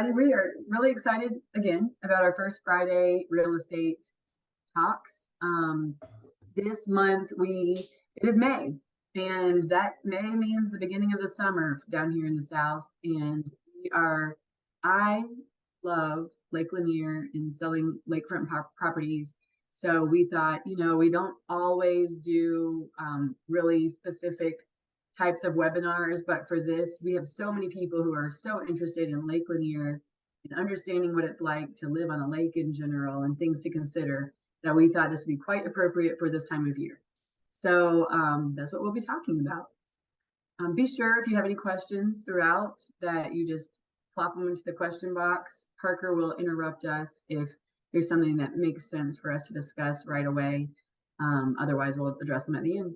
excited. We are really excited again about our first Friday real estate talks. This month it is May, and that May means the beginning of the summer down here in the South. And I love Lake Lanier and selling lakefront properties. So we thought, we don't always do really specific types of webinars, but for this, we have so many people who are so interested in Lake Lanier and understanding what it's like to live on a lake in general and things to consider, that we thought this would be quite appropriate for this time of year. So that's what we'll be talking about. Be sure if you have any questions throughout that you just plop them into the question box. Parker will interrupt us if there's something that makes sense for us to discuss right away. Otherwise, we'll address them at the end.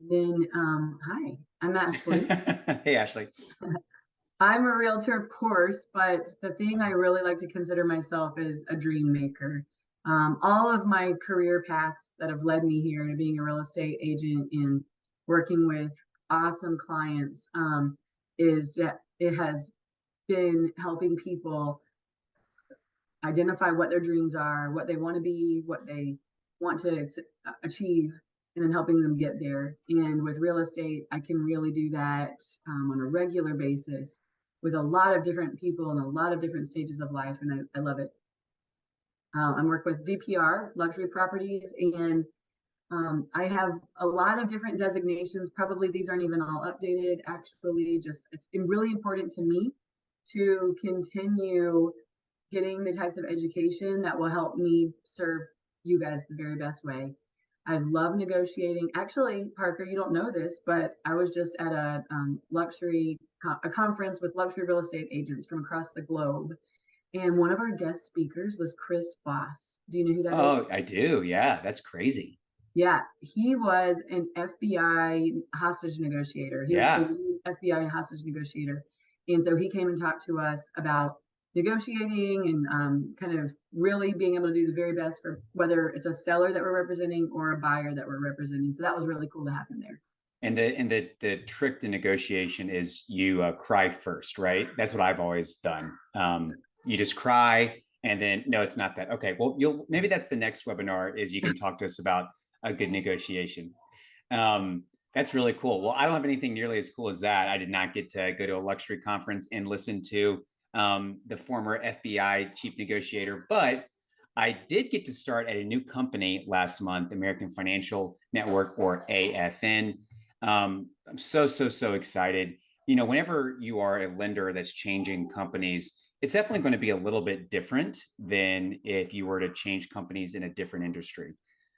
Then, hi, I'm Ashley. Hey, Ashley. I'm a realtor, of course, but the thing I really like to consider myself is a dream maker. All of my career paths that have led me here to being a real estate agent and working with awesome clients it has been helping people identify what their dreams are, what they want to be, what they want to achieve, and then helping them get there. And with real estate, I can really do that on a regular basis with a lot of different people in a lot of different stages of life, and I love it. I work with VPR, luxury properties, and I have a lot of different designations. Probably these aren't even all updated, actually. Just it's been really important to me to continue getting the types of education that will help me serve you guys the very best way. I love negotiating. Actually, Parker, you don't know this, but I was just at a conference with luxury real estate agents from across the globe. And one of our guest speakers was Chris Voss. Do you know who that is? Oh, I do. Yeah, that's crazy. Yeah, he was an FBI hostage negotiator. He was the Yeah. lead FBI hostage negotiator. And so he came and talked to us about negotiating and kind of really being able to do the very best for whether it's a seller that we're representing or a buyer that we're representing. So that was really cool to have him there. And the trick to negotiation is you cry first, right? That's what I've always done. You just cry, and then no, it's not that. Okay, well, maybe that's the next webinar is you can talk to us about a good negotiation. That's really cool. Well, I don't have anything nearly as cool as that. I did not get to go to a luxury conference and listen to the former FBI chief negotiator, but I did get to start at a new company last month, American Financial Network, or AFN. I'm so excited. Whenever you are a lender that's changing companies, it's definitely going to be a little bit different than if you were to change companies in a different industry.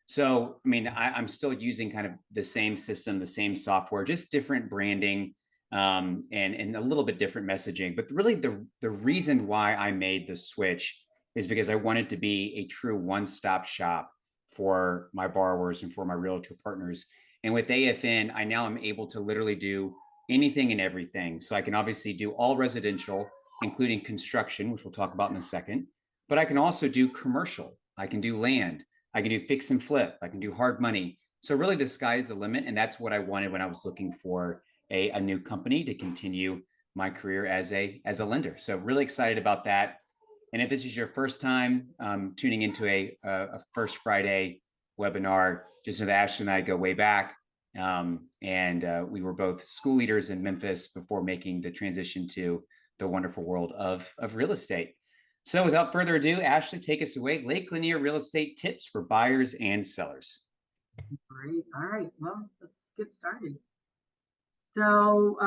So, I mean, I'm still using kind of the same system, the same software, just different branding, and a little bit different messaging. But really, the reason why I made the switch is because I wanted to be a true one-stop shop for my borrowers and for my realtor partners. And with AFN, I now am able to literally do anything and everything. So I can obviously do all residential, including construction, which we'll talk about in a second. But I can also do commercial. I can do land. I can do fix and flip. I can do hard money. So really the sky is the limit. And that's what I wanted when I was looking for a new company to continue my career as a lender. So really excited about that. And if this is your first time tuning into a First Friday webinar, just know that Ashley and I go way back. And we were both school leaders in Memphis before making the transition to the wonderful world of real estate. So without further ado, Ashley, take us away. Lake Lanier real estate tips for buyers and sellers. Great. All right. Well, let's get started. So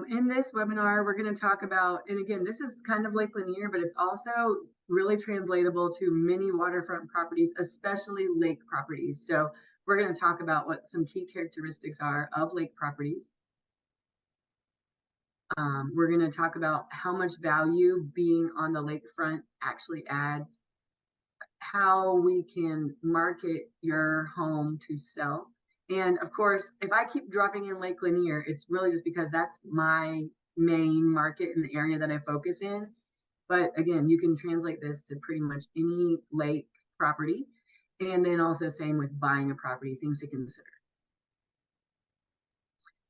in this webinar, we're going to talk about, and again, this is kind of Lake Lanier, but it's also really translatable to many waterfront properties, especially lake properties. So we're going to talk about what some key characteristics are of lake properties. We're going to talk about how much value being on the lakefront actually adds, how we can market your home to sell. And of course, if I keep dropping in Lake Lanier, it's really just because that's my main market in the area that I focus in. But again, you can translate this to pretty much any lake property. And then also same with buying a property, things to consider.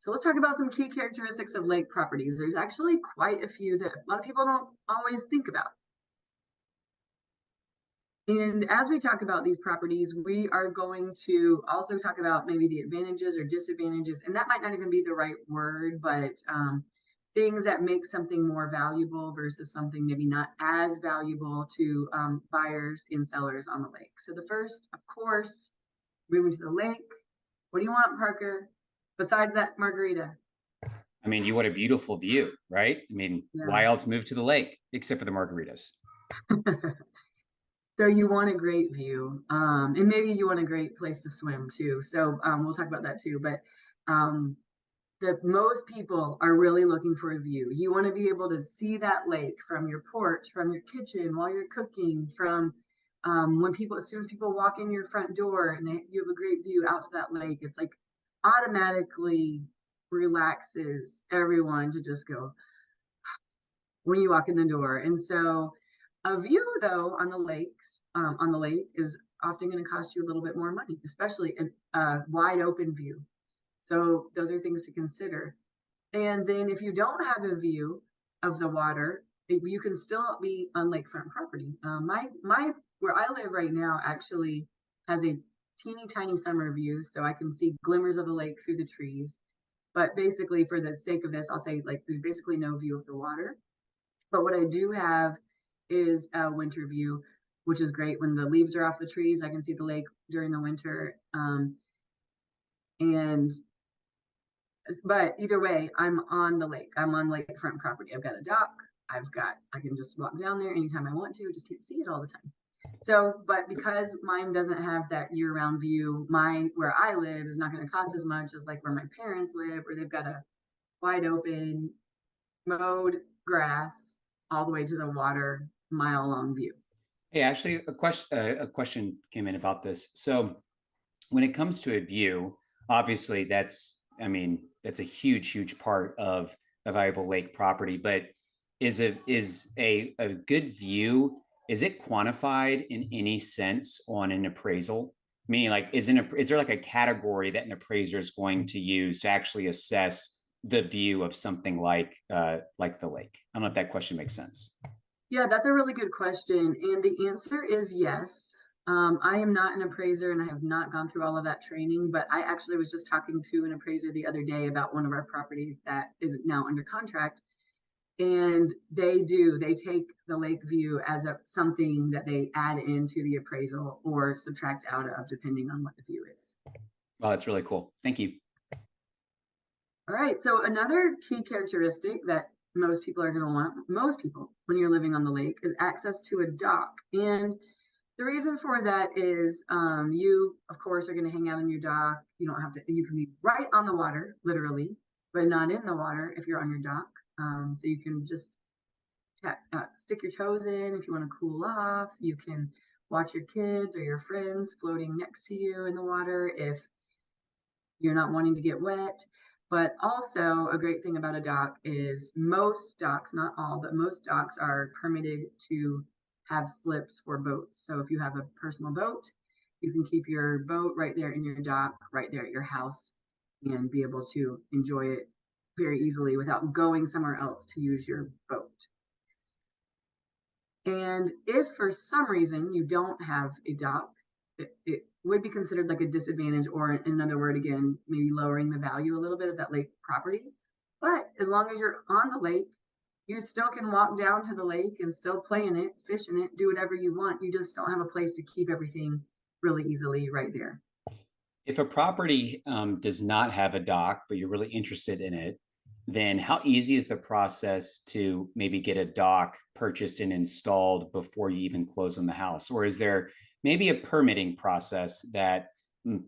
So let's talk about some key characteristics of lake properties. There's actually quite a few that a lot of people don't always think about. And as we talk about these properties, we are going to also talk about maybe the advantages or disadvantages, and that might not even be the right word, but things that make something more valuable versus something maybe not as valuable to buyers and sellers on the lake. So the first, of course, moving to the lake. What do you want, Parker? Besides that margarita? I mean, you want a beautiful view, right? I mean, Yeah. why else move to the lake except for the margaritas? So you want a great view, and maybe you want a great place to swim too. So we'll talk about that too. But um, the most people are really looking for a view. You want to be able to see that lake from your porch, from your kitchen while you're cooking, from when people, as soon as people walk in your front door and you have a great view out to that lake. It's like automatically relaxes everyone to just go when you walk in the door. And so a view though on the lake is often going to cost you a little bit more money, especially a wide open view. So those are things to consider. And then if you don't have a view of the water, you can still be on lakefront property. My where I live right now actually has a teeny tiny summer view, so I can see glimmers of the lake through the trees. But basically, for the sake of this, I'll say like there's basically no view of the water. But what I do have is a winter view, which is great. When the leaves are off the trees, I can see the lake during the winter. And but either way, I'm on the lake. I'm on lakefront property. I've got a dock. I can just walk down there anytime I want to. Just can't see it all the time. So, but because mine doesn't have that year-round view, where I live is not going to cost as much as like where my parents live, where they've got a wide open, mowed grass all the way to the water, mile long view. Hey, actually, a question came in about this. So, when it comes to a view, obviously I mean, that's a huge part of a valuable lake property. But is a good view, is it quantified in any sense on an appraisal? Meaning, like, is there like a category that an appraiser is going to use to actually assess the view of something like the lake? I don't know if that question makes sense. Yeah, that's a really good question. And the answer is yes. I am not an appraiser and I have not gone through all of that training, but I actually was just talking to an appraiser the other day about one of our properties that is now under contract. And they take the lake view as something that they add into the appraisal or subtract out of, depending on what the view is. Oh, that's really cool. Thank you. All right. So another key characteristic that most people are going to want, most people, when you're living on the lake, is access to a dock. And the reason for that is you, of course, are going to hang out on your dock. You don't have to, you can be right on the water, literally, but not in the water if you're on your dock. So you can just stick your toes in if you want to cool off. You can watch your kids or your friends floating next to you in the water if you're not wanting to get wet. But also, a great thing about a dock is most docks, not all, but most docks are permitted to have slips for boats. So if you have a personal boat, you can keep your boat right there in your dock, right there at your house, and be able to enjoy it very easily without going somewhere else to use your boat. And if for some reason you don't have a dock, it would be considered like a disadvantage, or in another word, again, maybe lowering the value a little bit of that lake property. But as long as you're on the lake, you still can walk down to the lake and still play in it, fish in it, do whatever you want. You just don't have a place to keep everything really easily right there. If a property does not have a dock, but you're really interested in it, then how easy is the process to maybe get a dock purchased and installed before you even close on the house? Or is there maybe a permitting process that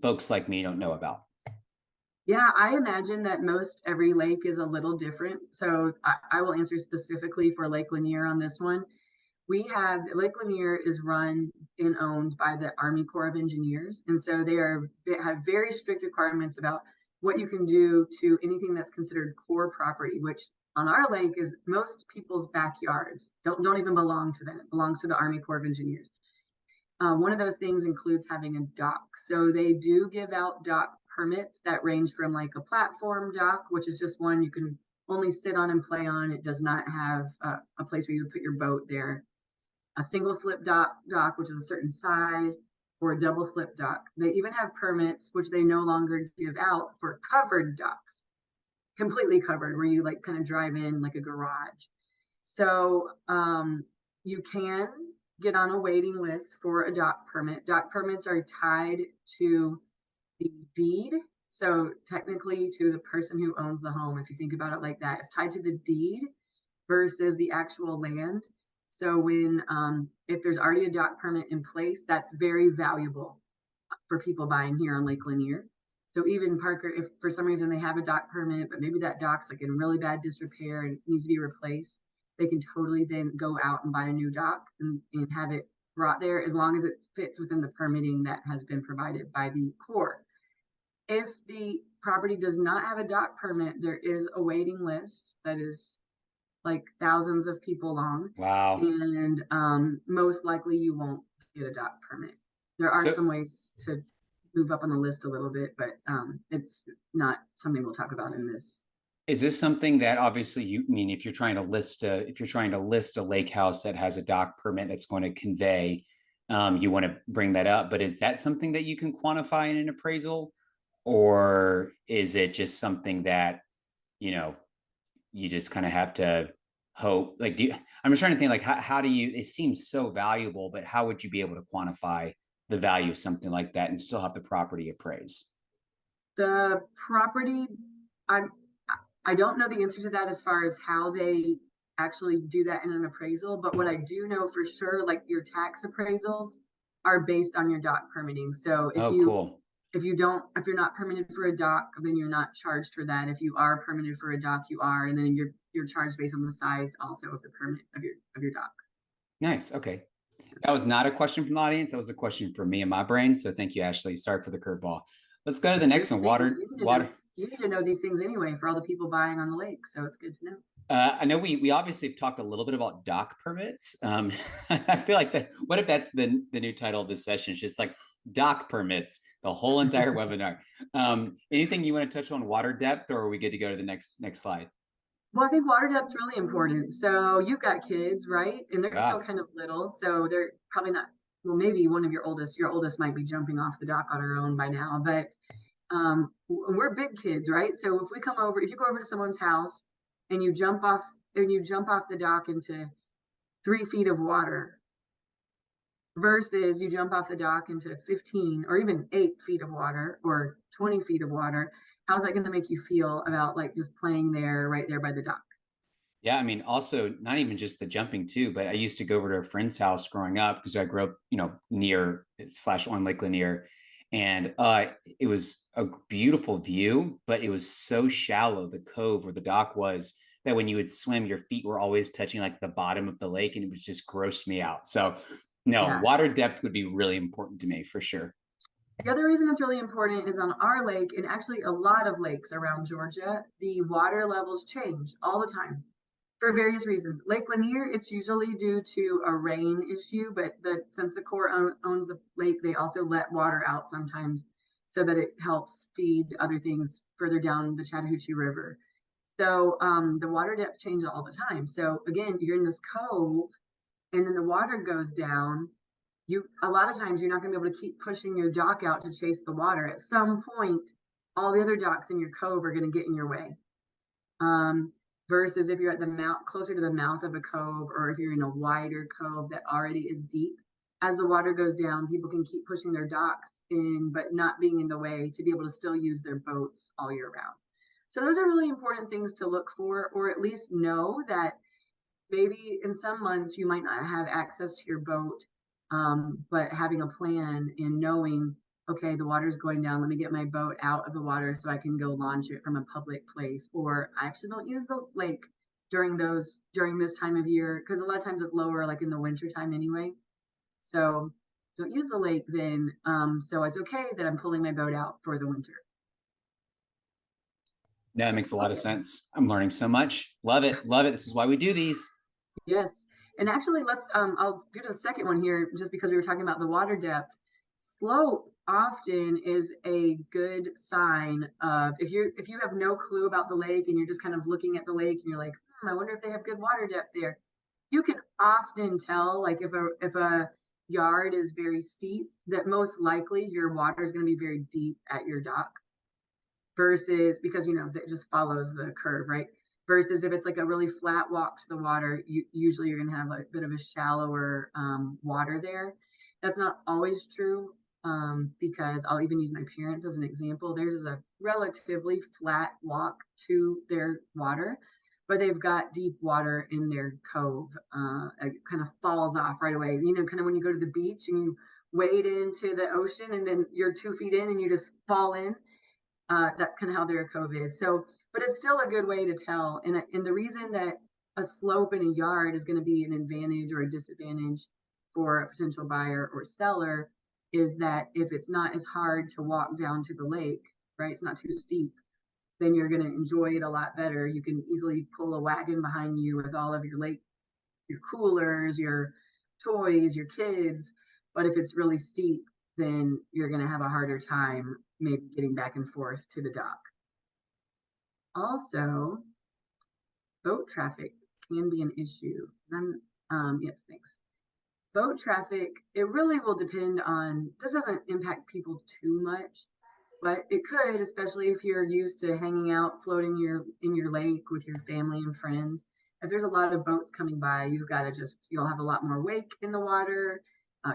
folks like me don't know about? Yeah, I imagine that most every lake is a little different. So I will answer specifically for Lake Lanier on this one. We have Lake Lanier is run and owned by the Army Corps of Engineers. And so they have very strict requirements about what you can do to anything that's considered core property, which on our lake is most people's backyards don't even belong to them. It belongs to the Army Corps of Engineers. One of those things includes having a dock. So they do give out dock permits that range from like a platform dock, which is just one you can only sit on and play on. It does not have a place where you would put your boat there. A single slip dock, which is a certain size, or a double slip dock. They even have permits, which they no longer give out, for covered docks, completely covered, where you like kind of drive in like a garage. So you can get on a waiting list for a dock permit. Dock permits are tied to the deed. So technically to the person who owns the home, if you think about it like that, it's tied to the deed versus the actual land. So when if there's already a dock permit in place, that's very valuable for people buying here on Lake Lanier. So even Parker, if for some reason they have a dock permit, but maybe that dock's like in really bad disrepair and needs to be replaced, they can totally then go out and buy a new dock and have it brought there, as long as it fits within the permitting that has been provided by the Corps. If the property does not have a dock permit, there is a waiting list that is like thousands of people long, Wow. and most likely you won't get a dock permit. There are So some ways to move up on the list a little bit, but it's not something we'll talk about in this. is this something that obviously you I mean if you're trying to list a lake house that has a dock permit that's going to convey, you want to bring that up, but is that something that you can quantify in an appraisal, or is it just something that you know you just kind of have to hope? Like, I'm just trying to think, like, how do you, it seems so valuable, but how would you be able to quantify the value of something like that and still have the property appraised? The property, I'm I don't know the answer to that as far as how they actually do that in an appraisal, but what I do know for sure, like your tax appraisals are based on your dock permitting. So Oh, cool. if you're not permitted for a dock, then you're not charged for that. If you are permitted for a dock, you are, and then you're charged based on the size also of the permit of your dock. Nice. Okay. That was not a question from the audience. That was a question for me and my brain. So thank you, Ashley. Sorry for the curveball. Let's go to the You're next one. Water. you need to know these things anyway for all the people buying on the lake, so it's good to know. I know we obviously have talked a little bit about dock permits. I feel like that. What if that's the new title of this session? It's just like dock permits, the whole entire webinar. Anything you want to touch on water depth, or are we good to go to the next slide? Well, I think water depth's really important. So you've got kids, right? And they're still Yeah. kind of little, so they're probably not. Well, maybe one of your oldest might be jumping off the dock on her own by now, but we're big kids, right? So if you go over to someone's house and you jump off the dock into 3 feet of water versus you jump off the dock into 15 or even 8 feet of water or 20 feet of water, how's that going to make you feel about like just playing there, right there by the dock? Yeah, I mean, also not even just the jumping too, but I used to go over to a friend's house growing up because I grew up, near slash on Lake Lanier, and it was a beautiful view, but it was so shallow, the cove where the dock was, that when you would swim, your feet were always touching like the bottom of the lake, and it was just grossed me out. So, no, Yeah. water depth would be really important to me for sure. The other reason it's really important is on our lake, and actually a lot of lakes around Georgia, the water levels change all the time for various reasons. Lake Lanier, it's usually due to a rain issue, but since the Corps owns the lake, they also let water out sometimes so that it helps feed other things further down the Chattahoochee River. So the water depth changes all the time. So again, you're in this cove, and then the water goes down. A lot of times you're not going to be able to keep pushing your dock out to chase the water. At some point, all the other docks in your cove are going to get in your way. Versus if you're at the mouth, closer to the mouth of a cove, or if you're in a wider cove that already is deep, as the water goes down, people can keep pushing their docks in, but not being in the way to be able to still use their boats all year round. So those are really important things to look for, or at least know that maybe in some months you might not have access to your boat, but having a plan and knowing, okay, the water's going down, let me get my boat out of the water so I can go launch it from a public place. Or I actually don't use the lake during this time of year, because a lot of times it's lower like in the winter time anyway. So don't use the lake then. So it's okay that I'm pulling my boat out for the winter. No, that makes a lot of sense. I'm learning so much. Love it. Love it. This is why we do these. Yes. And actually I'll do the second one here just because we were talking about the water depth. Slope often is a good sign of if you have no clue about the lake and you're just kind of looking at the lake and you're like, I wonder if they have good water depth there. You can often tell, like if a yard is very steep, that most likely your water is going to be very deep at your dock versus because it just follows the curve, right? Versus if it's like a really flat walk to the water, usually you're going to have a bit of a shallower water there. That's not always true because I'll even use my parents as an example. Theirs is a relatively flat walk to their water, but they've got deep water in their cove. It kind of falls off right away. Kind of when you go to the beach and you wade into the ocean and then you're 2 feet in and you just fall in. That's kind of how their cove is. So, but it's still a good way to tell. And the reason that a slope in a yard is going to be an advantage or a disadvantage for a potential buyer or seller is that if it's not as hard to walk down to the lake, right? It's not too steep, then you're going to enjoy it a lot better. You can easily pull a wagon behind you with all of your lake, your coolers, your toys, your kids. But if it's really steep, then you're going to have a harder time maybe getting back and forth to the dock. Also, boat traffic can be an issue. Yes, thanks. Boat traffic, it really will depend on, this doesn't impact people too much, but it could, especially if you're used to hanging out, floating in your lake with your family and friends. If there's a lot of boats coming by, you'll have a lot more wake in the water.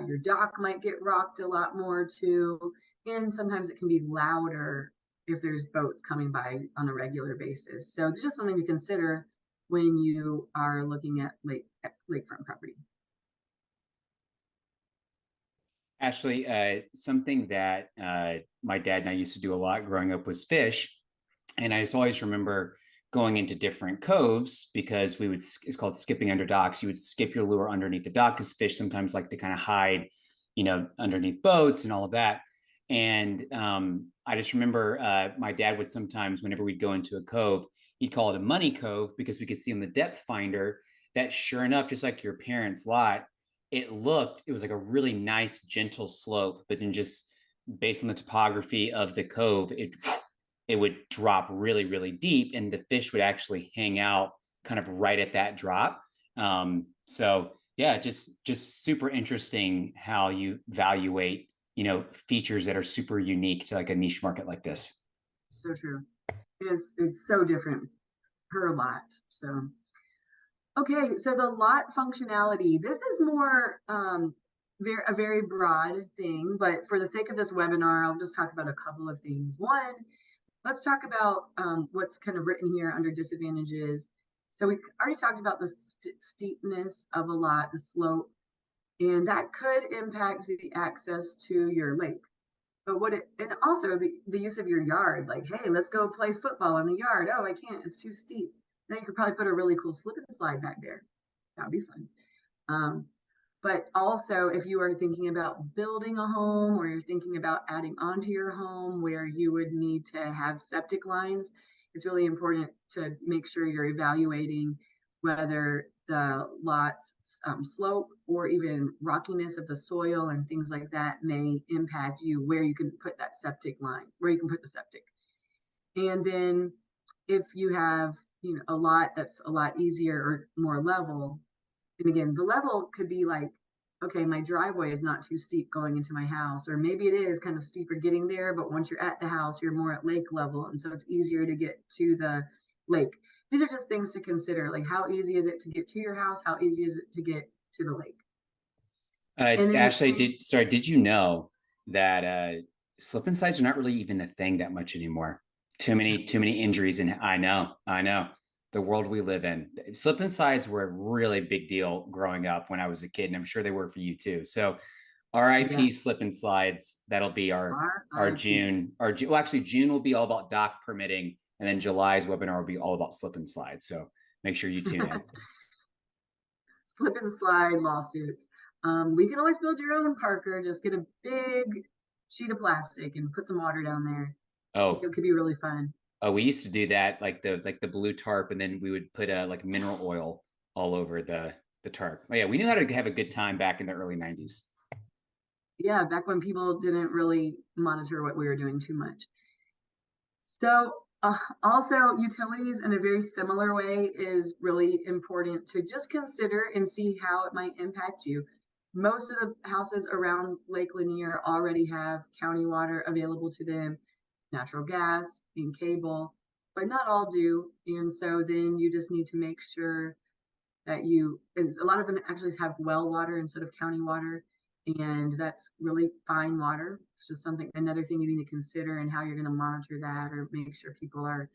Your dock might get rocked a lot more too. And sometimes it can be louder if there's boats coming by on a regular basis. So it's just something to consider when you are looking at lakefront property. Ashley, something that my dad and I used to do a lot growing up was fish. And I just always remember going into different coves because it's called skipping under docks. You would skip your lure underneath the dock because fish sometimes like to kind of hide, underneath boats and all of that. And I just remember my dad would sometimes, whenever we'd go into a cove, he'd call it a money cove because we could see on the depth finder that sure enough, just like your parents' lot, it was like a really nice, gentle slope, but then just based on the topography of the cove, it would drop really, really deep, and the fish would actually hang out kind of right at that drop. So yeah, just super interesting how you evaluate, features that are super unique to like a niche market like this. So true. It's so different per lot. So okay, so the lot functionality. This is more a very broad thing, but for the sake of this webinar, I'll just talk about a couple of things. One, let's talk about what's kind of written here under disadvantages. So we already talked about the steepness of a lot, the slope, and that could impact the access to your lake. But and also the use of your yard, like, hey, let's go play football in the yard. Oh, I can't, it's too steep. Now you could probably put a really cool slip and slide back there. That would be fun. Um, but also, if you are thinking about building a home or you're thinking about adding onto your home where you would need to have septic lines, it's really important to make sure you're evaluating whether the lot's slope or even rockiness of the soil and things like that may impact you where you can put that septic line, where you can put the septic. And then if you have, a lot that's a lot easier or more level, and again, the level could be like, okay, my driveway is not too steep going into my house, or maybe it is kind of steeper getting there, but once you're at the house, you're more at lake level. And so it's easier to get to the lake. These are just things to consider, like how easy is it to get to your house? How easy is it to get to the lake? And then the Ashley, same, did you know that slip and slides are not really even a thing that much anymore? Too many injuries, and I know the world we live in. Slip and slides were a really big deal growing up when I was a kid, and I'm sure they were for you too. So, yeah, RIP slip and slides. That'll be our RIP. Well, actually June will be all about dock permitting, and then July's webinar will be all about slip and slides. So make sure you tune in. Slip and slide lawsuits. We can always build your own, Parker. Just get a big sheet of plastic and put some water down there. Oh, It could be really fun. we used to do that, like the blue tarp, and then we would put like mineral oil all over the tarp. Oh yeah, we knew how to have a good time back in the early '90s. Yeah, back when people didn't really monitor what we were doing too much. So, also, utilities in a very similar way is really important to just consider and see how it might impact you. Most of the houses around Lake Lanier already have county water available to them, natural gas and cable, but not all do. And so then you just need to make sure that a lot of them actually have well water instead of county water. And that's really fine water. It's just another thing you need to consider and how you're going to monitor that or make sure people are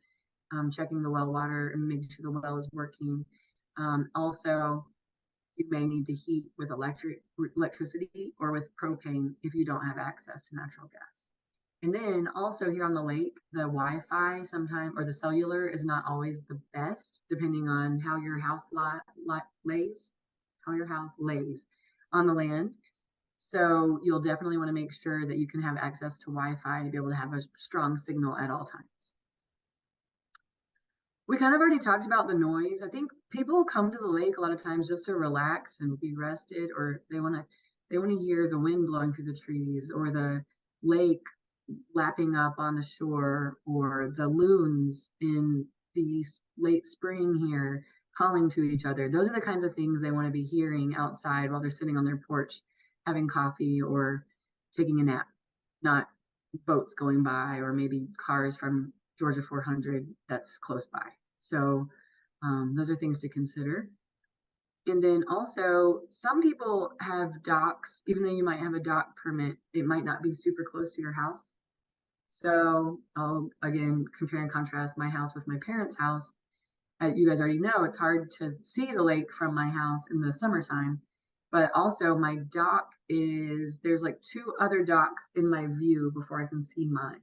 checking the well water and making sure the well is working. Also, you may need to heat with electricity or with propane if you don't have access to natural gas. And then also here on the lake, the Wi-Fi sometimes or the cellular is not always the best, depending on how your lays, how your house lays on the land. So you'll definitely want to make sure that you can have access to Wi-Fi to be able to have a strong signal at all times. We kind of already talked about the noise. I think people come to the lake a lot of times just to relax and be rested, or they want to hear the wind blowing through the trees or the lake lapping up on the shore or the loons in the late spring here calling to each other. Those are the kinds of things they want to be hearing outside while they're sitting on their porch having coffee or taking a nap, not boats going by or maybe cars from Georgia 400 that's close by. So those are things to consider. And then also, some people have docks, even though you might have a dock permit, it might not be super close to your house. So I'll again compare and contrast my house with my parents' house. You guys already know it's hard to see the lake from my house in the summertime, but also my dock there's like two other docks in my view before I can see mine.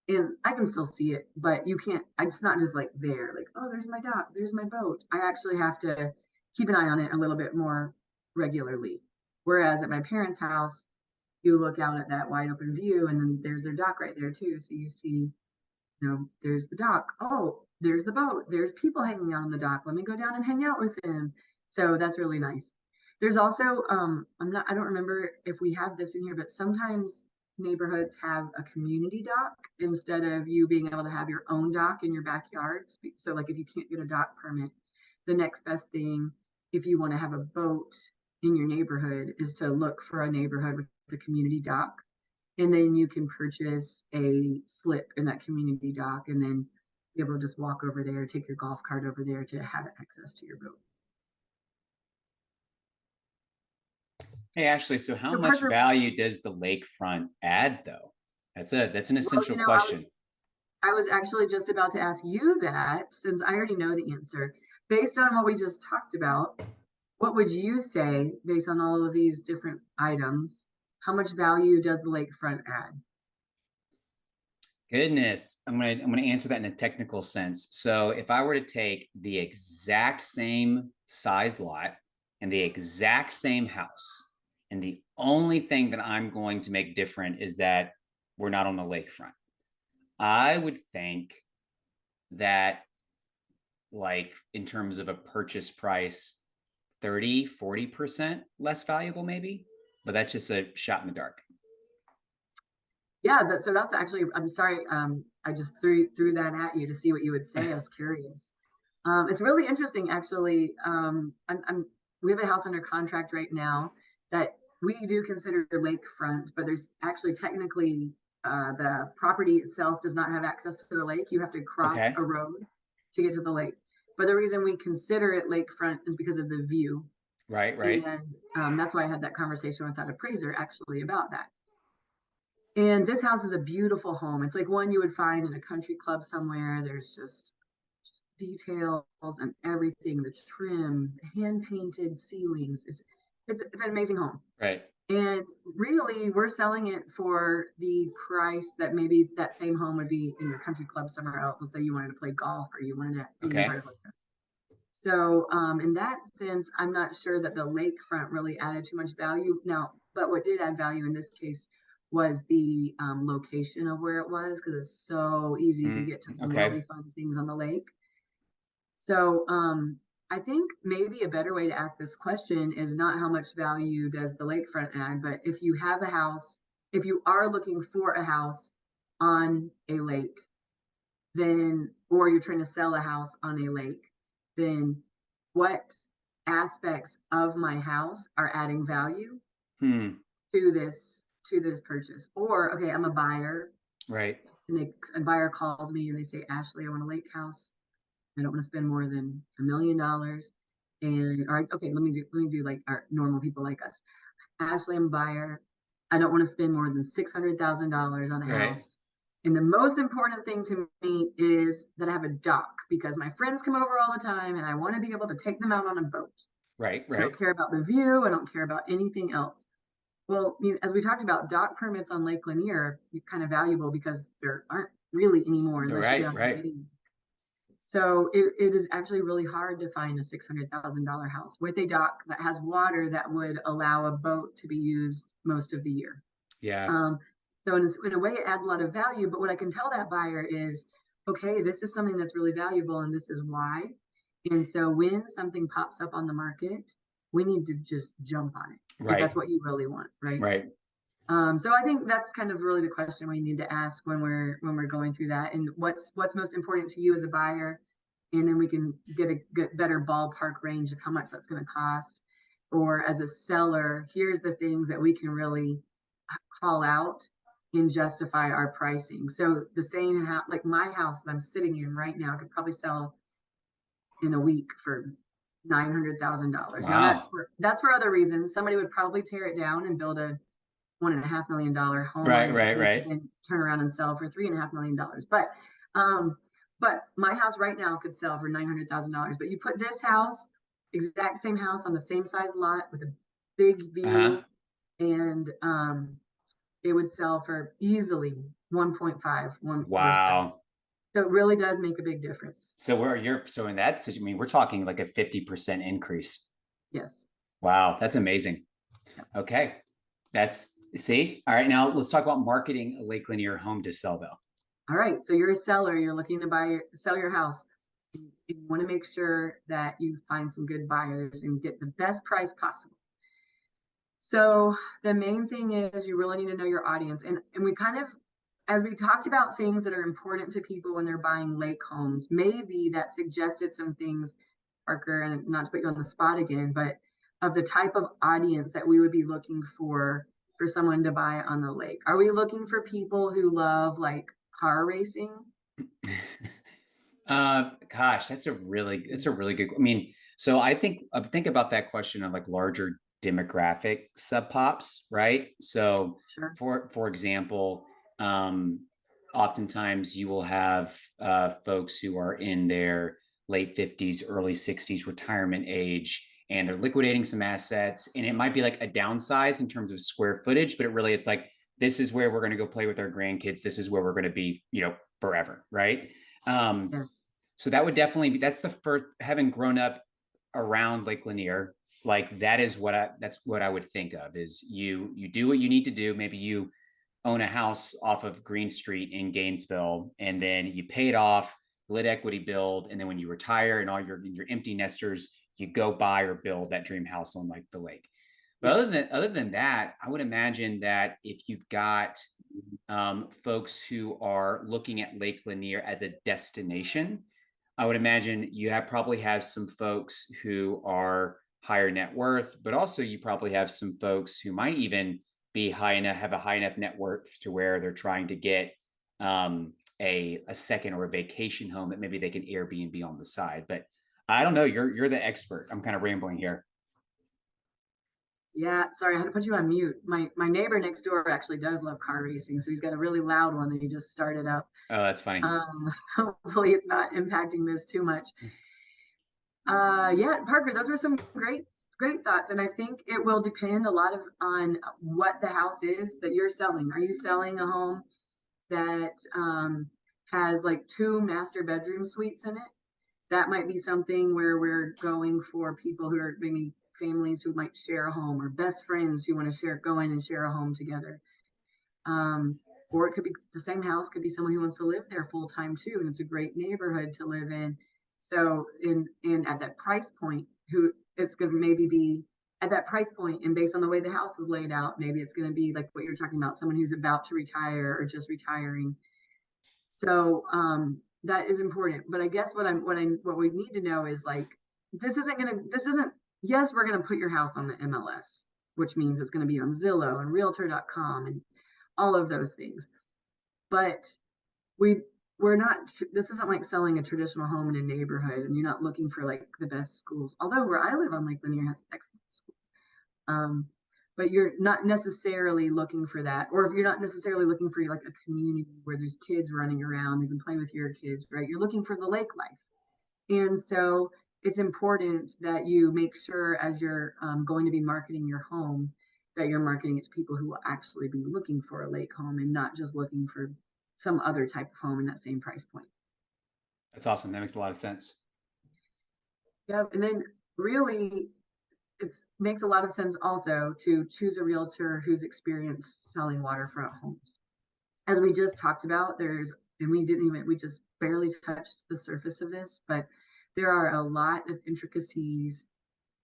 And I can still see it, but you can't, it's not just like there, like, oh, there's my dock, there's my boat. I actually have to keep an eye on it a little bit more regularly. Whereas at my parents' house, you look out at that wide open view and then there's their dock right there too. So you see, there's the dock. Oh, there's the boat. There's people hanging out on the dock. Let me go down and hang out with them. So that's really nice. There's also, I don't remember if we have this in here, but sometimes neighborhoods have a community dock instead of you being able to have your own dock in your backyard. So like if you can't get a dock permit, the next best thing, if you want to have a boat in your neighborhood, is to look for a neighborhood with the community dock, and then you can purchase a slip in that community dock and then be able to just walk over there, take your golf cart over there to have access to your boat. Hey, Ashley, so how So much Parker, value does the lakefront add though? That's an well, essential question. I was actually just about to ask you that since I already know the answer. Based on what we just talked about, what would you say based on all of these different items? How much value does the lakefront add? Goodness, I'm gonna answer that in a technical sense. So if I were to take the exact same size lot and the exact same house, and the only thing that I'm going to make different is that we're not on the lakefront, I would think that, like, in terms of a purchase price, 30-40% less valuable, maybe, but that's just a shot in the dark. Yeah, so that's actually, I'm sorry, I just threw that at you to see what you would say. I was curious. It's really interesting, actually. We have a house under contract right now that we do consider lakefront, but there's actually technically the property itself does not have access to the lake. You have to cross Okay. a road to get to the lake. But the reason we consider it lakefront is because of the view. Right, right. And that's why I had that conversation with that appraiser actually about that. And this house is a beautiful home. It's like one you would find in a country club somewhere. There's just details and everything, the trim, hand painted ceilings. It's an amazing home. Right. And really, we're selling it for the price that maybe that same home would be in your country club somewhere else. Let's say you wanted to play golf or you wanted to be in part Okay. of like that. So, in that sense, I'm not sure that the lakefront really added too much value. Now, but what did add value in this case was the location of where it was, because it's so easy to get to some Okay. really fun things on the lake. So, I think maybe a better way to ask this question is not how much value does the lakefront add, but if you have a house, if you are looking for a house on a lake, then, or you're trying to sell a house on a lake, then what aspects of my house are adding value Hmm. to this purchase? Or, okay, I'm a buyer, Right. and a buyer calls me and they say, Ashley, I want a lake house. I don't want to spend more than $1 million. And all right, okay, let me do like our normal people like us. Ashley, I'm a buyer. I don't want to spend more than $600,000 on a Right. house. And the most important thing to me is that I have a dock because my friends come over all the time and I want to be able to take them out on a boat. Right. I don't Right. care about the view. I don't care about anything else. Well, as we talked about, dock permits on Lake Lanier are kind of valuable because there aren't really anymore unless you get Right. on a Right. bidding. So it is actually really hard to find a $600,000 house with a dock that has water that would allow a boat to be used most of the year. Yeah. Um, so in a way, it adds a lot of value. But what I can tell that buyer is, okay, this is something that's really valuable, and this is why. And so when something pops up on the market, we need to just jump on it if Right. that's what you really want, right? Right. So I think that's kind of really the question we need to ask when we're going through that, and what's most important to you as a buyer, and then we can get a good better ballpark range of how much that's going to cost. Or as a seller, here's the things that we can really call out and justify our pricing. So the same like my house that I'm sitting in right now could probably sell in a week for $900,000. Now Wow. that's for other reasons. Somebody would probably tear it down and build a $1.5 million home on Right. it that Right. they could Right. then turn around and sell for $3.5 million. Um, but my house right now could sell for $900,000. But you put this house, exact same house on the same size lot with a big Uh-huh. view, and it would sell for easily 1.5, 1.47. Wow. So it really does make a big difference. So so in that situation, I mean, we're talking like a 50% increase. Yes. Wow, that's amazing. Yeah. Okay. That's see. All right, now let's talk about marketing a Lake Lanier home to sell though. All right. So you're a seller. You're looking to sell your house. You want to make sure that you find some good buyers and get the best price possible. So the main thing is you really need to know your audience. And we kind of, as we talked about things that are important to people when they're buying lake homes, maybe that suggested some things, Parker, and not to put you on the spot again, but of the type of audience that we would be looking for someone to buy on the lake. Are we looking for people who love like car racing? Gosh, that's a really good. I mean, so I think about that question of like larger demographic sub pops, right? So Sure. for example, um, oftentimes you will have folks who are in their late 50s, early 60s retirement age, and they're liquidating some assets, and it might be like a downsize in terms of square footage, but it's like this is where we're going to go play with our grandkids. This is where we're going to be, forever, right? Um, Yes. so that would definitely be that's the first having grown up around Lake Lanier, like that's what I would think of is you do what you need to do. Maybe you own a house off of Green Street in Gainesville, and then you pay it off, let equity build, and then when you retire and all your empty nesters, you go buy or build that dream house on like the lake. But Yes. other than that, I would imagine that if you've got folks who are looking at Lake Lanier as a destination, I would imagine you probably have some folks who are higher net worth, but also you probably have some folks who might even be high enough, have a high enough net worth to where they're trying to get a second or a vacation home that maybe they can Airbnb on the side. But I don't know. You're the expert. I'm kind of rambling here. Yeah, sorry, I had to put you on mute. My neighbor next door actually does love car racing, so he's got a really loud one that he just started up. Oh, that's funny. Hopefully it's not impacting this too much. Yeah, Parker, those were some great thoughts, and I think it will depend a lot of on what the house is that you're selling. Are you selling a home that has like two master bedroom suites in it? That might be something where we're going for people who are maybe families who might share a home, or best friends who want to go in and share a home together. Um, or it could be the same house, could be someone who wants to live there full time too, and it's a great neighborhood to live in. So in at that price point, who it's going to maybe be at that price point, and based on the way the house is laid out, maybe it's going to be like what you're talking about, someone who's about to retire or just retiring. So that is important. But I guess what we need to know is like this isn't yes, we're gonna put your house on the MLS, which means it's gonna be on Zillow and Realtor.com and all of those things. But we we're not this isn't like selling a traditional home in a neighborhood and you're not looking for like the best schools. Although where I live on Lake Lanier has excellent schools. Um, but you're not necessarily looking for that, or if you're not necessarily looking for like a community where there's kids running around, you can play with your kids, right? You're looking for the lake life. And so it's important that you make sure as you're going to be marketing your home that you're marketing it to people who will actually be looking for a lake home and not just looking for some other type of home in that same price point. That's awesome. That makes a lot of sense. Yeah, and then really it makes a lot of sense also to choose a realtor who's experienced selling waterfront homes. As we just talked about, we just barely touched the surface of this, but there are a lot of intricacies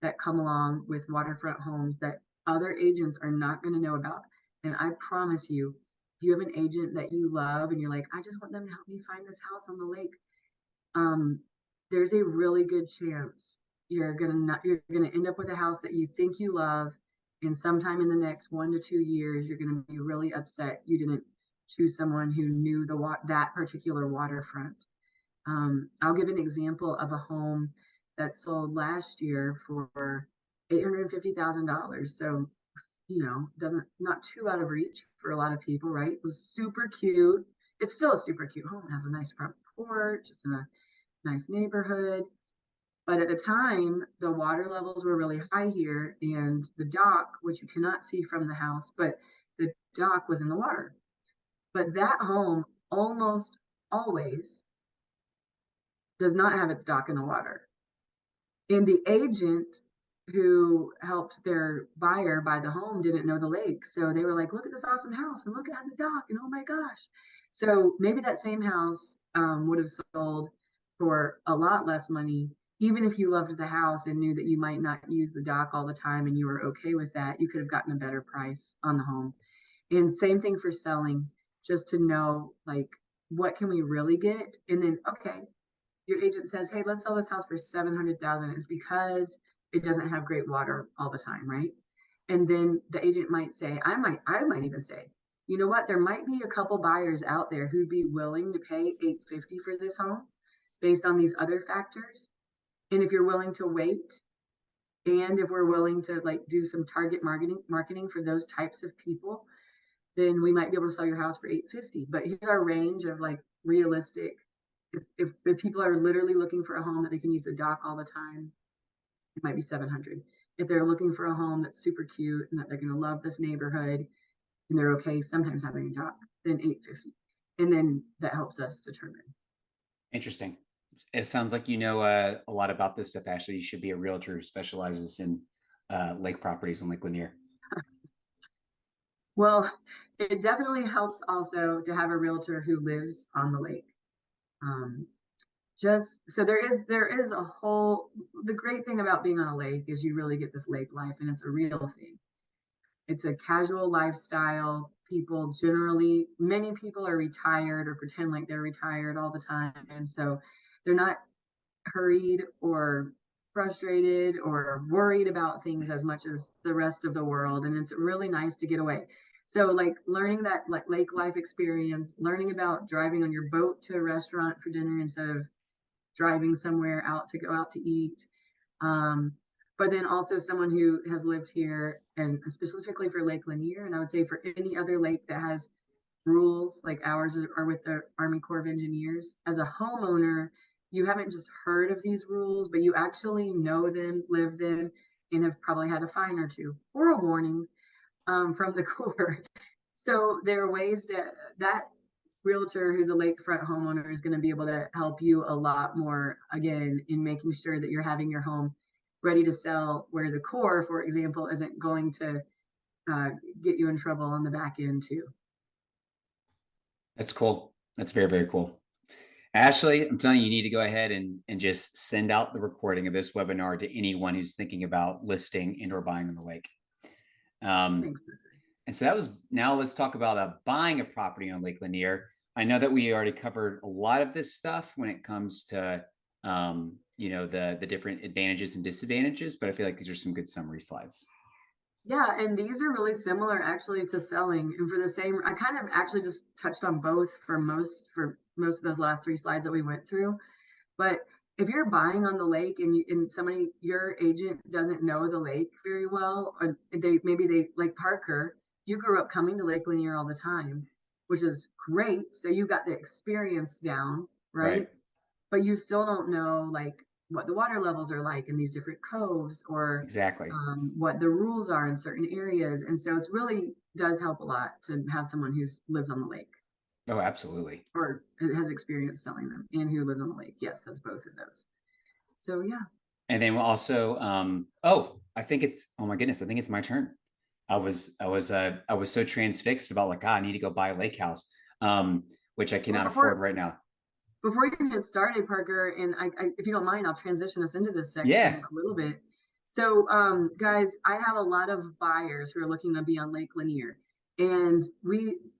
that come along with waterfront homes that other agents are not going to know about. And I promise you, if you have an agent that you love and you're like, I just want them to help me find this house on the lake, um, there's a really good chance you're gonna end up with a house that you think you love, and sometime in the next 1 to 2 years, you're gonna be really upset you didn't choose someone who knew that particular waterfront. I'll give an example of a home that sold last year for $850,000. So, doesn't not too out of reach for a lot of people, right? It was super cute. It's still a super cute home. It has a nice front porch. It's in a nice neighborhood. But at the time, the water levels were really high here, and the dock, which you cannot see from the house, but the dock was in the water. But that home almost always does not have its dock in the water. And the agent who helped their buyer buy the home didn't know the lake. So they were like, look at this awesome house and look at the dock and oh my gosh. So maybe that same house would have sold for a lot less money. Even if you loved the house and knew that you might not use the dock all the time and you were okay with that, you could have gotten a better price on the home. And same thing for selling, just to know like what can we really get? And then, okay, your agent says, hey, let's sell this house for 700,000. It's because it doesn't have great water all the time, right? And then the agent might say, I might even say, you know what? There might be a couple buyers out there who'd be willing to pay 850 for this home based on these other factors. And if you're willing to wait, and if we're willing to like do some target marketing for those types of people, then we might be able to sell your house for 850. But here's our range of like realistic. If people are literally looking for a home that they can use the dock all the time, it might be 700. If they're looking for a home that's super cute and that they're going to love this neighborhood and they're okay sometimes having a dock, then 850. And then that helps us determine. Interesting. It sounds like you know a lot about this stuff, Ashley. You should be a realtor who specializes in lake properties on Lake Lanier. Well, it definitely helps also to have a realtor who lives on the lake. Um, just so there is a whole the great thing about being on a lake is you really get this lake life and it's a real thing. It's a casual lifestyle. People generally many people are retired or pretend like they're retired all the time. So they're not hurried or frustrated or worried about things as much as the rest of the world. And it's really nice to get away. So like learning that like lake life experience, learning about driving on your boat to a restaurant for dinner instead of driving somewhere out to go out to eat. Um, but then also someone who has lived here and specifically for Lake Lanier, and I would say for any other lake that has rules like ours are with the Army Corps of Engineers. As a homeowner, you haven't just heard of these rules, but you actually know them, live them, and have probably had a fine or two or a warning from the Corps. So there are ways that realtor who's a lakefront homeowner is going to be able to help you a lot more again in making sure that you're having your home ready to sell where the Corps, for example, isn't going to get you in trouble on the back end too. That's cool. That's very, very cool. Ashley, I'm telling you, you need to go ahead and just send out the recording of this webinar to anyone who's thinking about listing and or buying on the lake. Thanks. And so that was, now let's talk about buying a property on Lake Lanier. I know that we already covered a lot of this stuff when it comes to, the different advantages and disadvantages, but I feel like these are some good summary slides. Yeah, and these are really similar actually to selling. And for the same, I kind of actually just touched on both for most of those last three slides that we went through. But if you're buying on the lake and somebody, your agent doesn't know the lake very well, or maybe they like Parker, you grew up coming to Lake Lanier all the time, which is great. So you got the experience down, Right. right? But you still don't know like what the water levels are like in these different coves, or Exactly. what the rules are in certain areas. And so it's really does help a lot to have someone who lives on the lake Oh, absolutely. or has experience selling them and who lives on the lake. Yes, that's both of those. So yeah. And then we'll also, I think it's, oh my goodness, I think it's my turn. I was so transfixed about like, I need to go buy a lake house, which I Well, cannot afford right now. before you get started, Parker, and if you don't mind, I'll transition us into this section Yeah. a little bit. So, guys, I have a lot of buyers who are looking to be on Lake Lanier, and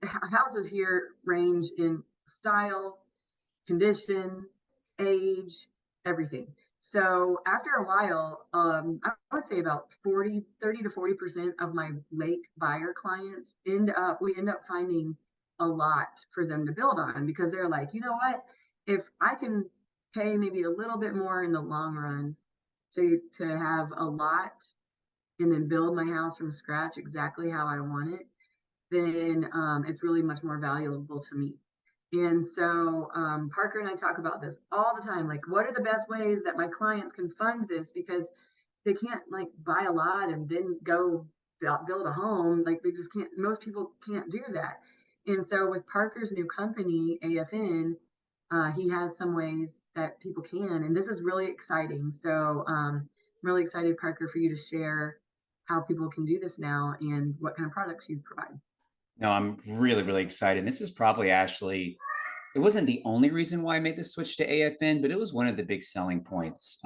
houses here range in style, condition, age, everything. So after a while, I would say about 30 to 40% of my lake buyer clients we end up finding a lot for them to build on, because they're like, you know what, if I can pay maybe a little bit more in the long run to have a lot and then build my house from scratch exactly how I want it, then it's really much more valuable to me. And so Parker and I talk about this all the time. Like, what are the best ways that my clients can fund this? Because they can't like buy a lot and then go build a home. Like, they just can't, most people can't do that. And so with Parker's new company, AFN, he has some ways that people can. And this is really exciting. So I'm really excited, Parker, for you to share how people can do this now and what kind of products you provide. No, I'm really, really excited. This is probably actually, it wasn't the only reason why I made the switch to AFN, but it was one of the big selling points.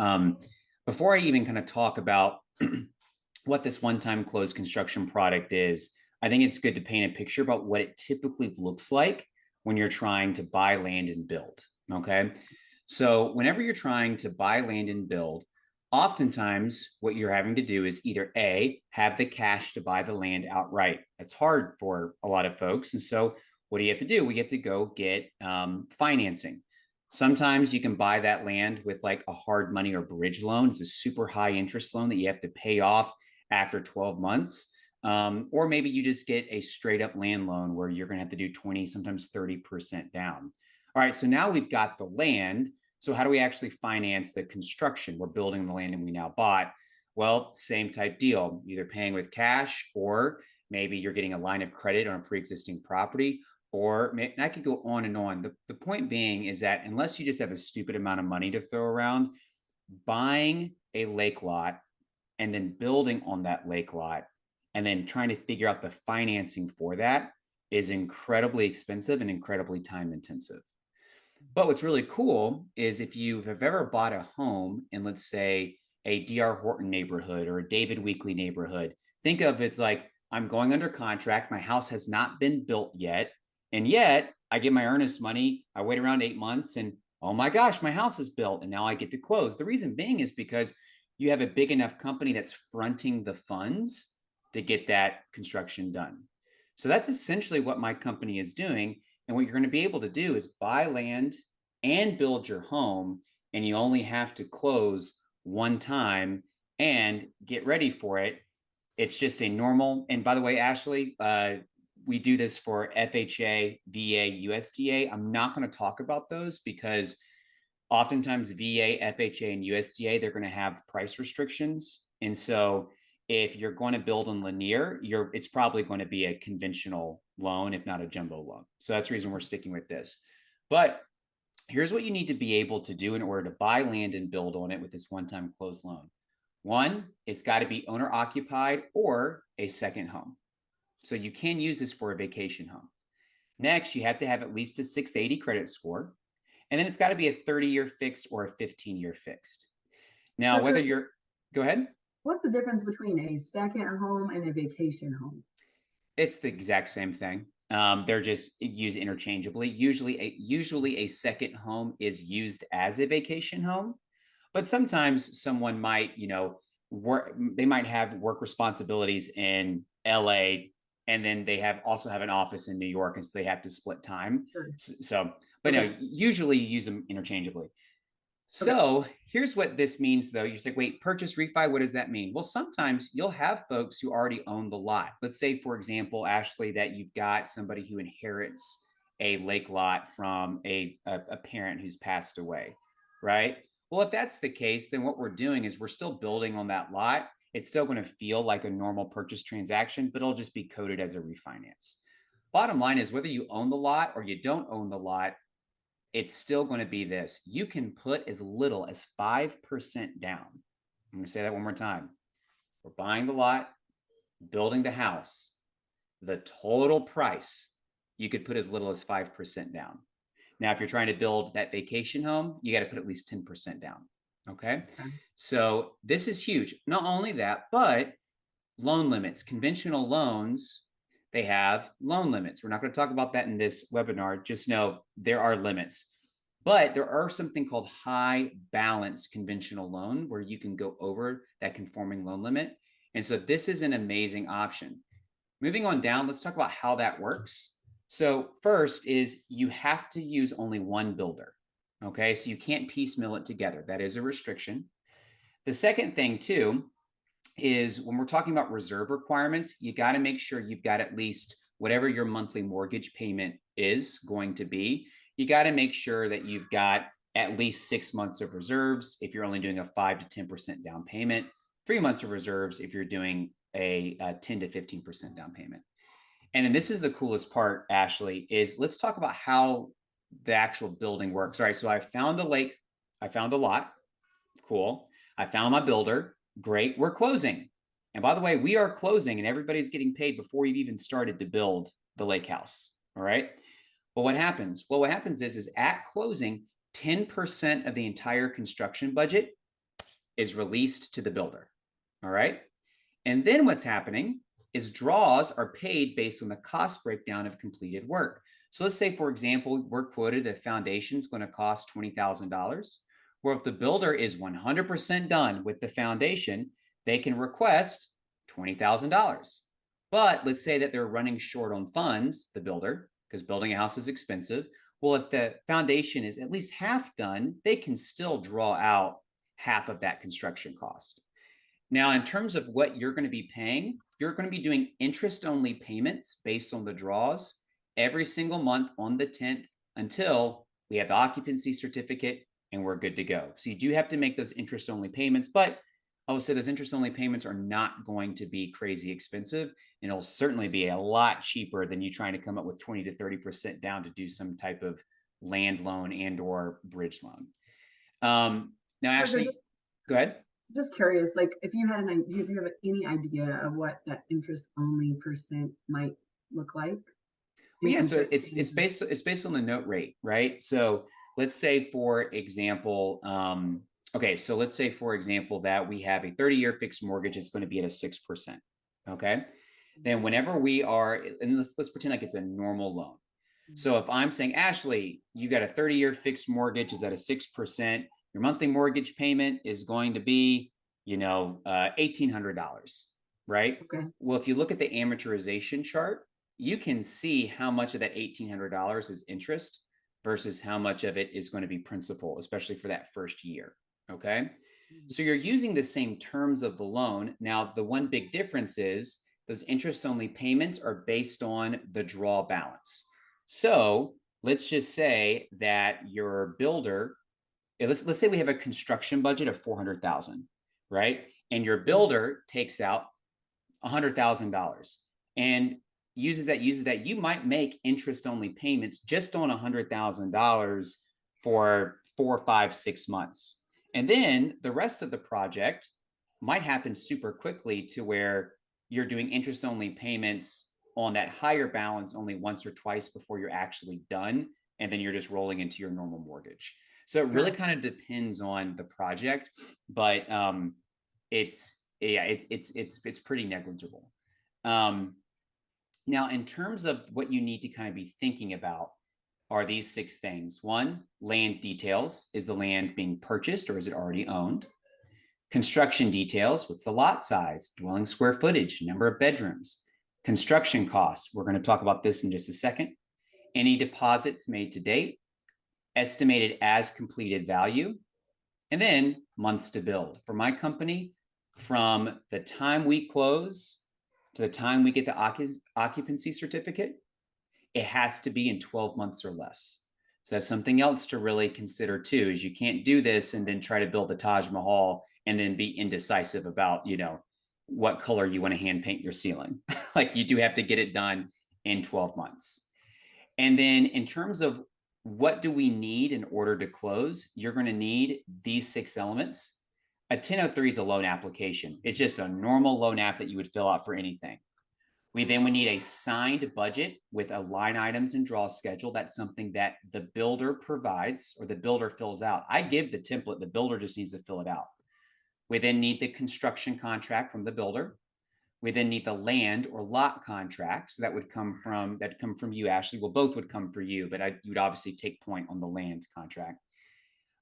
Before I even kind of talk about what this one-time closed construction product is, I think it's good to paint a picture about what it typically looks like when you're trying to buy land and build. Okay. So, whenever you're trying to buy land and build, oftentimes what you're having to do is either A, have the cash to buy the land outright. That's hard for a lot of folks. And so, what do you have to do? We have to go get financing. Sometimes you can buy that land with like a hard money or bridge loan. It's a super high interest loan that you have to pay off after 12 months. Or maybe you just get a straight up land loan where you're going to have to do 20, sometimes 30% down. All right, so now we've got the land. So, how do we actually finance the construction? We're building the land and we now bought. Well, same type deal, either paying with cash or maybe you're getting a line of credit on a pre existing property. Or and I could go on and on. The point being is that unless you just have a stupid amount of money to throw around, buying a lake lot and then building on that lake lot and then trying to figure out the financing for that is incredibly expensive and incredibly time intensive. But what's really cool is if you have ever bought a home in, let's say, a DR Horton neighborhood or a David Weekley neighborhood, think of it's like I'm going under contract. My house has not been built yet. And yet I get my earnest money. I wait around 8 months and oh my gosh, my house is built and now I get to close. The reason being is because you have a big enough company that's fronting the funds to get that construction done. So that's essentially what my company is doing. And what you're going to be able to do is buy land and build your home, and you only have to close one time and get ready for it. It's just a normal. And by the way, Ashley, we do this for FHA, VA, USDA. I'm not going to talk about those because oftentimes VA, FHA, and USDA, they're going to have price restrictions. And so if you're going to build in Lanier, it's probably going to be a conventional loan, if not a jumbo loan. So that's the reason we're sticking with this. But here's what you need to be able to do in order to buy land and build on it with this one-time closed loan. One, it's got to be owner occupied or a second home. So you can use this for a vacation home. Next, you have to have at least a 680 credit score. And then it's got to be a 30-year fixed or a 15-year fixed. Now, whether Parker, you're, go ahead. what's the difference between a second home and a vacation home? It's the exact same thing. They're just used interchangeably. Usually a second home is used as a vacation home, but sometimes someone might, work. They might have work responsibilities in LA, and then they also have an office in New York, and so they have to split time. Sure. So, but no, Okay. usually you use them interchangeably. Okay. So here's what this means, though. You're just like, wait, purchase refi, what does that mean? Well, sometimes you'll have folks who already own the lot. Let's say, for example, Ashley, that you've got somebody who inherits a lake lot from a parent who's passed away, right? Well, if that's the case, then what we're doing is we're still building on that lot. It's still going to feel like a normal purchase transaction, but it'll just be coded as a refinance. Bottom line is whether you own the lot or you don't own the lot, it's still going to be this. You can put as little as 5% down. I'm going to say that one more time. We're buying the lot, building the house. The total price, you could put as little as 5% down. Now, if you're trying to build that vacation home, you got to put at least 10% down. Okay. Okay. So this is huge. Not only that, but loan limits, conventional loans, they have loan limits. We're not going to talk about that in this webinar. Just know there are limits. But there are something called high balance conventional loan where you can go over that conforming loan limit. And so this is an amazing option. Moving on down, let's talk about how that works. So first is you have to use only one builder. Okay, so you can't piecemeal it together. That is a restriction. The second thing too is when we're talking about reserve requirements, you got to make sure you've got at least whatever your monthly mortgage payment is going to be. You got to make sure that you've got at least 6 months of reserves if you're only doing a 5 to 10% down payment, 3 months of reserves if you're doing a 10 to 15% down payment. And then this is the coolest part, Ashley, is let's talk about how the actual building works. All right, so I found a lake, I found a lot, cool. I found my builder, great, we're closing. And by the way, we are closing and everybody's getting paid before you've even started to build the lake house, all right? But what happens? Well, what happens is at closing, 10% of the entire construction budget is released to the builder, all right? And then what's happening is draws are paid based on the cost breakdown of completed work. So let's say, for example, we're quoted the foundation is going to cost $20,000. Where if the builder is 100% done with the foundation, they can request $20,000. But let's say that they're running short on funds, the builder, because building a house is expensive. Well, if the foundation is at least half done, they can still draw out half of that construction cost. Now, in terms of what you're going to be paying, you're going to be doing interest-only payments based on the draws every single month on the 10th until we have the occupancy certificate and we're good to go. So you do have to make those interest-only payments, but I will say those interest-only payments are not going to be crazy expensive, and it'll certainly be a lot cheaper than you trying to come up with 20 to 30% down to do some type of land loan and or bridge loan. Now, Parker, Ashley, go ahead. just curious, like if you had do you have any idea of what that interest only percent might look like Well, in yeah, so construction? it's based on the note rate, right? So let's say, for example, okay, so let's say, for example, that we have a 30-year fixed mortgage. It's going to be at a 6%. Okay, then whenever we are, and let's pretend like it's a normal loan. So if I'm saying, Ashley, you got a 30-year fixed mortgage is at a 6%, your monthly mortgage payment is going to be, $1,800, right? Okay. Well, if you look at the amortization chart, you can see how much of that $1,800 is interest versus how much of it is going to be principal, especially for that first year. Okay. So you're using the same terms of the loan. Now, the one big difference is those interest only payments are based on the draw balance. So let's just say that your builder, let's say we have a construction budget of 400,000, right? And your builder takes out $100,000 and uses that, you might make interest only payments just on $100,000 for 4, 5, 6 months. And then the rest of the project might happen super quickly to where you're doing interest only payments on that higher balance only once or twice before you're actually done and then you're just rolling into your normal mortgage. So it really Gotcha. kind of depends on the project, but it's pretty negligible. Um, Now, in terms of what you need to kind of be thinking about, are these six things. One, land details. Is the land being purchased or is it already owned? Construction details. What's the lot size, dwelling square footage, number of bedrooms? Construction costs. We're going to talk about this in just a second. Any deposits made to date, estimated as completed value, and then months to build. For my company, from the time we close to the time we get the occupancy certificate, it has to be in 12 months or less. So that's something else to really consider too, is you can't do this and then try to build the Taj Mahal and then be indecisive about, what color you want to hand paint your ceiling. Like you do have to get it done in 12 months. And then in terms of what do we need in order to close, you're going to need these six elements. A 1003 is a loan application. It's just a normal loan app that you would fill out for anything. We then would need a signed budget with a line items and draw schedule. That's something that the builder provides or the builder fills out. I give the template, the builder just needs to fill it out. We then need the construction contract from the builder. We then need the land or lot contract. So that would come from you, Ashley. Well, both would come for you, but you would obviously take point on the land contract.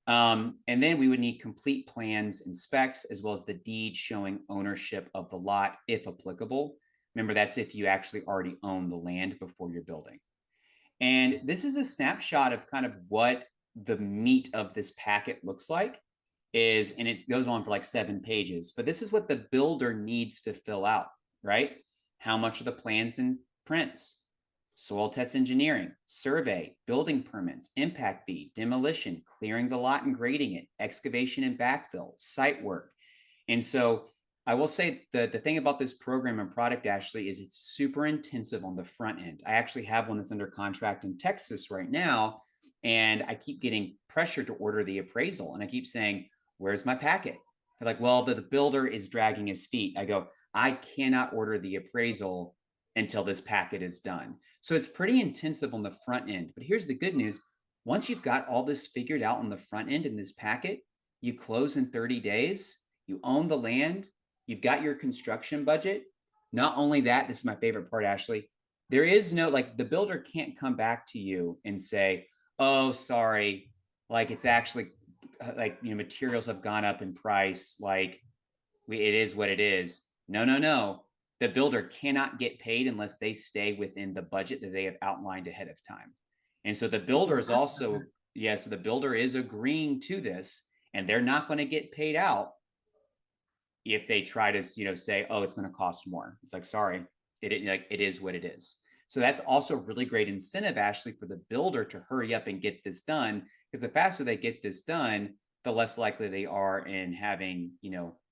And then we would need complete plans and specs, as well as the deed showing ownership of the lot, if applicable. Remember, that's if you actually already own the land before you're building. And this is a snapshot of kind of what the meat of this packet looks like is, and it goes on for like 7 pages, but this is what the builder needs to fill out, right? How much are the plans and prints? Soil test engineering, survey, building permits, impact fee, demolition, clearing the lot and grading it, excavation and backfill, site work. And so I will say the thing about this program and product, Ashley, is it's super intensive on the front end. I actually have one that's under contract in Texas right now, and I keep getting pressure to order the appraisal. And I keep saying, where's my packet? They're like, well, the builder is dragging his feet. I go, I cannot order the appraisal until this packet is done. So it's pretty intensive on the front end. But here's the good news. Once you've got all this figured out on the front end in this packet, you close in 30 days, you own the land, you've got your construction budget. Not only that, this is my favorite part, Ashley. There is no, like, the builder can't come back to you and say, oh, sorry, like it's actually like, materials have gone up in price. Like it is what it is. No, no, no. The builder cannot get paid unless they stay within the budget that they have outlined ahead of time. And so the That's builder is fantastic. also, yeah, so the builder is agreeing to this, and they're not going to get paid out if they try to, say, oh, it's going to cost more. It's like, sorry, it is what it is. So that's also really great incentive, Ashley, for the builder to hurry up and get this done, because the faster they get this done, the less likely they are in having,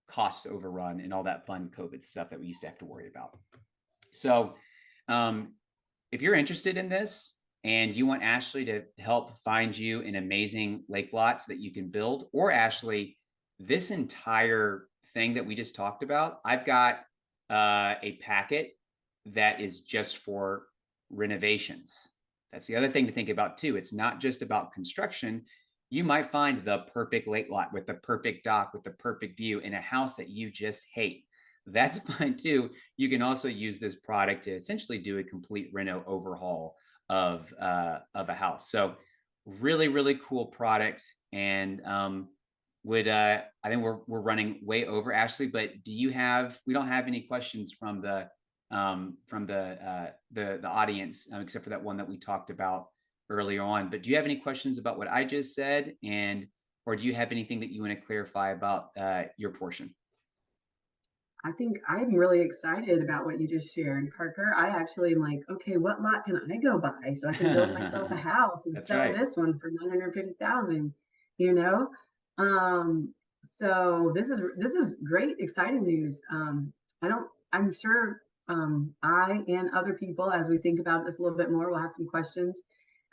costs overrun and all that fun COVID stuff that we used to have to worry about. So if you're interested in this and you want Ashley to help find you an amazing lake lot so that you can build, or Ashley, this entire thing that we just talked about, I've got a packet that is just for renovations. That's the other thing to think about too. It's not just about construction. You might find the perfect lake lot with the perfect dock with the perfect view in a house that you just hate. That's fine too. You can also use this product to essentially do a complete reno overhaul of a house. So really, really cool product. And I think we're running way over, Ashley, but we don't have any questions from the audience, except for that one that we talked about earlier on. But do you have any questions about what I just said, or do you have anything that you want to clarify about your portion? I think I'm really excited about what you just shared, Parker. I actually am like, okay, what lot can I go buy so I can build myself a house and That's sell right. this one for 950,000, you know? Um, so this is great, exciting news. I'm sure I and other people, as we think about this a little bit more, will have some questions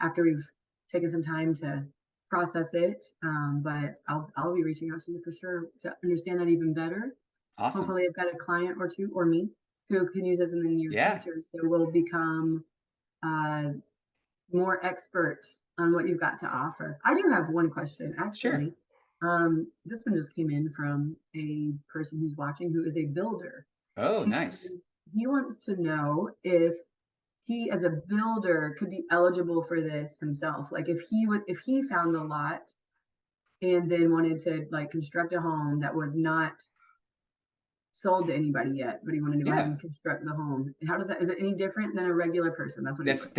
after we've taken some time to process it. But I'll be reaching out to you for sure to understand that even better. Awesome. Hopefully I've got a client or two or me who can use this in the near Yeah. future. So we'll become more expert on what you've got to offer. I do have one question, Sure. actually. This one just came in from a person who's watching who is a builder. Oh, And nice. he wants to know if he, as a builder, could be eligible for this himself. Like if he found a lot and then wanted to like construct a home that was not sold to anybody yet, but he wanted to go ahead Yeah. and construct the home. How does that, is it any different than a regular person? That's what he'd like.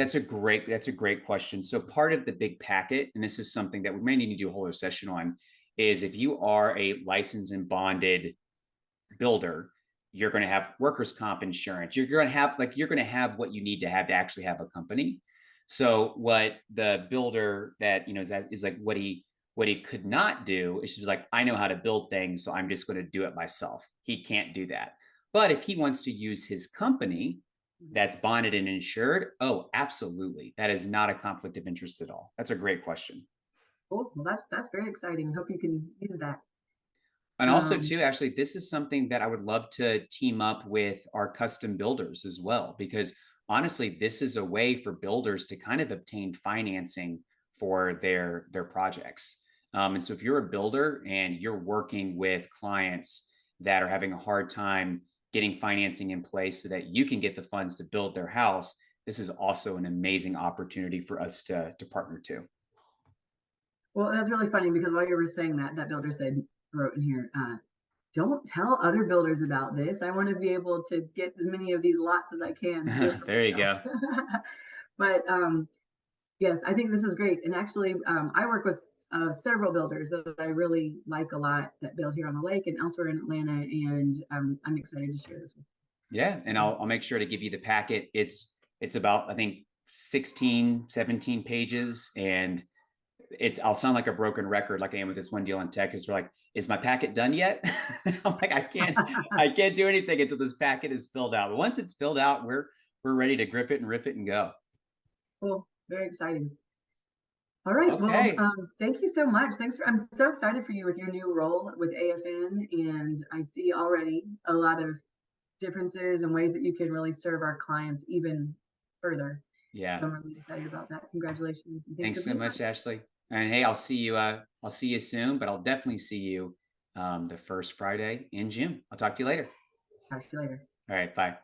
That's a great question. So part of the big packet, and this is something that we may need to do a whole other session on, is if you are a licensed and bonded builder, you're going to have workers' comp insurance. You're going to have what you need to actually have a company. So what the builder that is like what he could not do is just like, I know how to build things, so I'm just going to do it myself. He can't do that. But if he wants to use his company that's bonded and insured, oh, absolutely. That is not a conflict of interest at all. That's a great question. Cool. Well, that's very exciting. I hope you can use that. And also, Um, too, actually, this is something that I would love to team up with our custom builders as well, because honestly, this is a way for builders to kind of obtain financing for their projects. And so, if you're a builder and you're working with clients that are having a hard time getting financing in place so that you can get the funds to build their house, this is also an amazing opportunity for us to partner too. well, that's really funny because while you were saying that, that builder said, wrote in here, don't tell other builders about this. I want to be able to get as many of these lots as I can to do it for There you myself. go. But yes, I think this is great. And actually, I work with several builders that I really like a lot that build here on the lake and elsewhere in Atlanta. And I'm excited to share this with Yeah, you. and So, I'll make sure to give you the packet. It's about, I think, 16, 17 pages, and I'll sound like a broken record like I am with this one deal in tech. Is we're like, is my packet done yet? I'm like, I can't do anything until this packet is filled out. But once it's filled out, we're ready to grip it and rip it and go. cool. Very exciting. All right. Well, Okay. thank you so much. I'm so excited for you with your new role with AFN. And I see already a lot of differences and ways that you can really serve our clients even further. So Yeah. I'm really excited about that. Congratulations. And thanks for Thanks so being on. much, Ashley. And hey, I'll see you soon, but I'll definitely see you the first Friday in June. I'll talk to you later. Talk to you later. All right. Bye.